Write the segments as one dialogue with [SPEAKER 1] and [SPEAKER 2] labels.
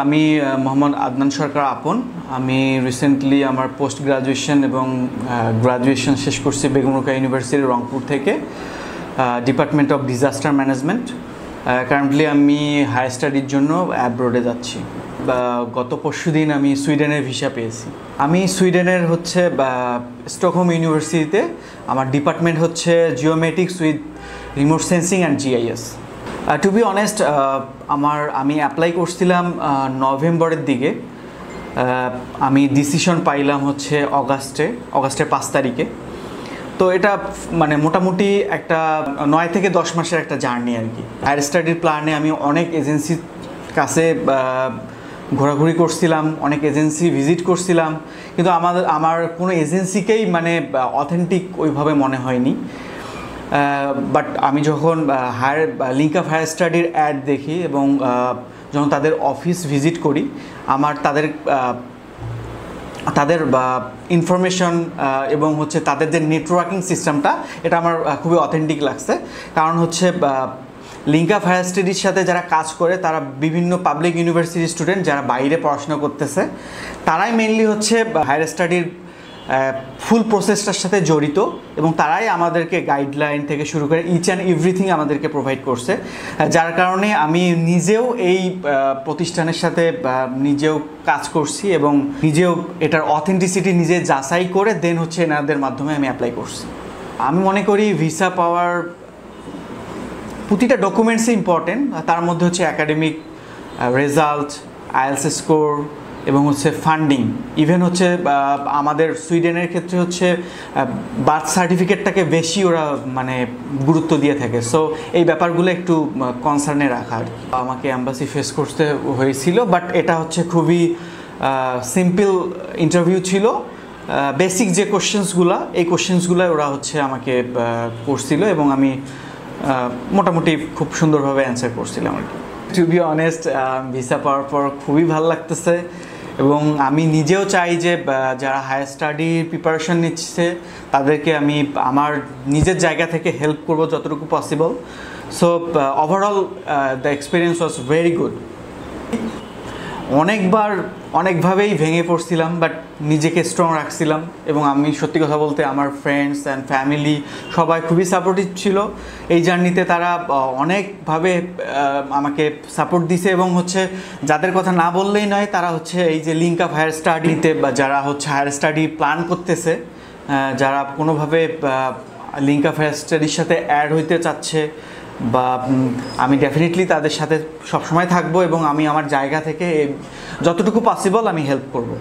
[SPEAKER 1] আমি মোহাম্মদ আদনান সরকার আপন। আমি রিসেন্টলি আমার পোস্ট গ্রাজুয়েশন এবং গ্রাজুয়েশন শেষ করছি বেগম রোকেয়া ইউনিভার্সিটি রংপুর থেকে, department of disaster management. Currently আমি হায়ার স্টাডির জন্য অ্যাব্রোডে যাচ্ছি। গত পরশুদিন আমি সুইডেনের ভিসা পেয়েছি। আমি সুইডেনের স্টকহোম ইউনিভার্সিটিতে, আমার ডিপার্টমেন্ট হচ্ছে geomatics with remote sensing and GIS. To be honest, আমি অ্যাপ্লাই করছিলাম নভেম্বরের দিকে। আমি ডিসিশন পাইলাম হচ্ছে অগাস্টের 5 তারিখে। তো এটা মোটামুটি একটা 9 থেকে 10 মাসের একটা জার্নি আর কি। হায়ার স্টাডির প্ল্যানে আমি অনেক এজেন্সির কাছে ঘোরাঘুরি করছিলাম, অনেক এজেন্সি ভিজিট করছিলাম, কিন্তু আমার কোনো এজেন্সিকেই অথেন্টিক ওইভাবে মনে হয়নি। বাট আমি যখন লিঙ্ক আপ হায়ার স্টাডির অ্যাড দেখি এবং যখন তাদের অফিস ভিজিট করি, আমার তাদের ইনফরমেশন এবং হচ্ছে তাদের যে নেটওয়ার্কিং সিস্টেমটা, এটা আমার খুবই অথেন্টিক লাগছে। কারণ হচ্ছে লিঙ্ক আপ হায়ার স্টাডির সাথে যারা কাজ করে তারা বিভিন্ন পাবলিক ইউনিভার্সিটি স্টুডেন্ট যারা বাইরে পড়াশোনা করতেছে, তারাই মেইনলি হচ্ছে হায়ার স্টাডির ফুল প্রসেসটার সাথে জড়িত, এবং তারাই আমাদেরকে গাইডলাইন থেকে শুরু করে ইচ অ্যান্ড এভরিথিং আমাদেরকে প্রোভাইড করছে। যার কারণে আমি নিজেও এই প্রতিষ্ঠানের সাথে নিজেও কাজ করছি এবং নিজেও এটার অথেন্টিসিটি নিজে যাচাই করে দেন হচ্ছে এনাদের মাধ্যমে আমি অ্যাপ্লাই করছি। আমি মনে করি ভিসা পাওয়ার প্রতিটা ডকুমেন্টসই ইম্পর্টেন্ট। তার মধ্যে হচ্ছে একাডেমিক রেজাল্ট, আইএলটিএস স্কোর এবং হচ্ছে ফান্ডিং। ইভেন হচ্ছে আমাদের সুইডেনের ক্ষেত্রে হচ্ছে বার্থ সার্টিফিকেটটাকে বেশি ওরা গুরুত্ব দিয়ে থাকে। সো এই ব্যাপারগুলো একটু কনসার্নে রাখা আর কি। আমাকে অ্যাম্বাসি ফেস করতে হয়েছিল, বাট এটা হচ্ছে খুবই সিম্পল ইন্টারভিউ ছিল। বেসিক যে কোশ্চেন্সগুলো, এই কোশ্চেন্সগুলো ওরা হচ্ছে আমাকে করছিল এবং আমি মোটামুটি খুব সুন্দরভাবে অ্যান্সার করছিলাম আর কি। টু বি অনেস্ট, ভিসা পাওয়ার পর খুবই ভালো লাগতেছে এবং আমি নিজেও চাই যে যারা হায়ার স্টাডির প্রিপারেশন নিচ্ছে তাদেরকে আমি আমার নিজের জায়গা থেকে হেল্প করব যতটুকু possible. So overall the experience was very good. অনেকভাবেই ভেঙে পড়ছিলাম, বাট নিজেকে স্ট্রং রাখছিলাম এবং আমি সত্যি কথা বলতে আমার ফ্রেন্ডস অ্যান্ড ফ্যামিলি সবাই খুবই সাপোর্টিভ ছিল এই জার্নিতে। তারা অনেকভাবে আমাকে সাপোর্ট দিছে এবং হচ্ছে যাদের কথা না বললেই নয়, তারা হচ্ছে এই যে লিঙ্ক আপ হায়ার স্টাডিতে বা যারা হচ্ছে হায়ার স্টাডি প্ল্যান করতেছে, যারা কোনোভাবে লিঙ্ক আপ হায়ার স্টাডির সাথে অ্যাড হইতে চাচ্ছে, বা আমি ডেফিনেটলি তাদের সাথে সবসময় থাকবো এবং আমি আমার জায়গা থেকে যতটুকু পসিবল আমি হেল্প করব।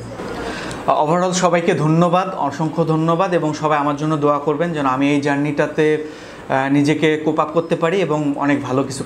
[SPEAKER 1] ওভারঅল সবাইকে ধন্যবাদ, অসংখ্য ধন্যবাদ, এবং সবাই আমার জন্য দোয়া করবেন যেন আমি এই জার্নিটাতে নিজেকে কোপ আপ করতে পারি এবং অনেক ভালো কিছু